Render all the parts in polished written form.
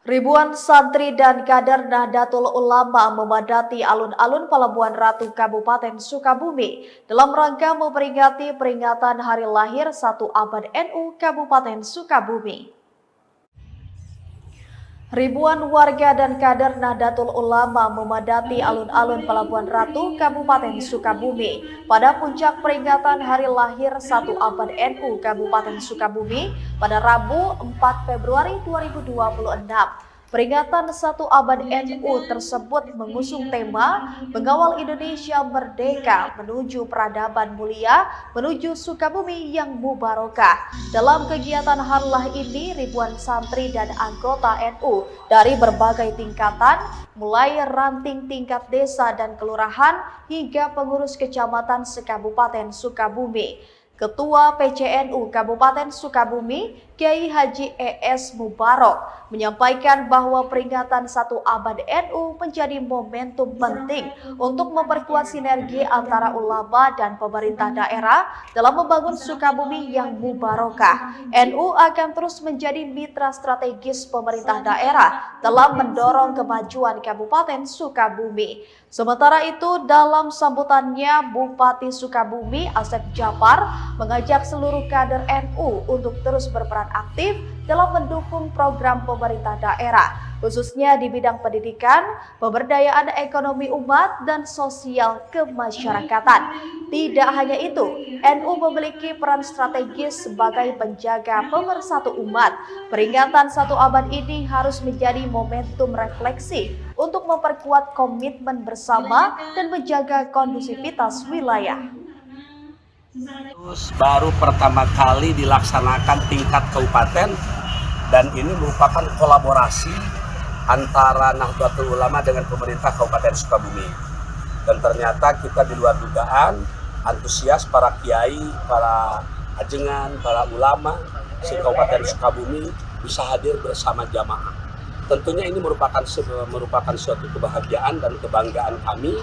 Ribuan santri dan kader Nahdlatul Ulama memadati alun-alun Pelabuhan Ratu Kabupaten Sukabumi dalam rangka memperingati peringatan hari lahir 1 Abad NU Kabupaten Sukabumi. Ribuan warga dan kader Nahdlatul Ulama memadati alun-alun Pelabuhan Ratu Kabupaten Sukabumi pada puncak peringatan hari lahir 1 Abad NU Kabupaten Sukabumi pada Rabu 4 Februari 2026. Peringatan 1 Abad NU tersebut mengusung tema Mengawal Indonesia Merdeka menuju Peradaban Mulia menuju Sukabumi yang Mubarokah. Dalam kegiatan harlah ini, ribuan santri dan anggota NU dari berbagai tingkatan, mulai ranting tingkat desa dan kelurahan hingga pengurus kecamatan se-Kabupaten Sukabumi. Ketua PCNU Kabupaten Sukabumi, Kiai Haji ES Mubarok, menyampaikan bahwa peringatan 1 Abad NU menjadi momentum penting untuk memperkuat sinergi antara ulama dan pemerintah daerah dalam membangun Sukabumi yang mubarokah. NU akan terus menjadi mitra strategis pemerintah daerah dalam mendorong kemajuan Kabupaten Sukabumi. Sementara itu, dalam sambutannya, Bupati Sukabumi Asep Japar mengajak seluruh kader NU untuk terus berperan aktif dalam mendukung program pemerintah daerah, khususnya di bidang pendidikan, pemberdayaan ekonomi umat, dan sosial kemasyarakatan. Tidak hanya itu, NU memiliki peran strategis sebagai penjaga pemersatu umat. Peringatan 1 Abad ini harus menjadi momentum refleksi untuk memperkuat komitmen bersama dan menjaga kondusivitas wilayah. Baru pertama kali dilaksanakan tingkat kabupaten dan ini merupakan kolaborasi antara Nahdlatul Ulama dengan pemerintah Kabupaten Sukabumi. Dan ternyata kita di luar dugaan antusias para kiai, para ajengan, para ulama se-Kabupaten Sukabumi bisa hadir bersama jamaah. Tentunya ini merupakan suatu kebahagiaan dan kebanggaan kami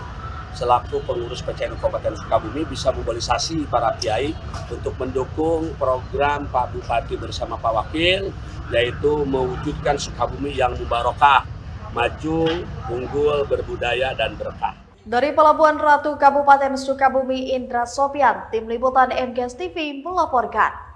selaku pengurus PCNU Kabupaten Sukabumi bisa mobilisasi para kiai untuk mendukung program Pak Bupati bersama Pak Wakil, yaitu mewujudkan Sukabumi yang mubarokah, maju, unggul, berbudaya, dan berkah. Dari Pelabuhan Ratu Kabupaten Sukabumi, Indra Sopian, Tim Liputan MGS TV melaporkan.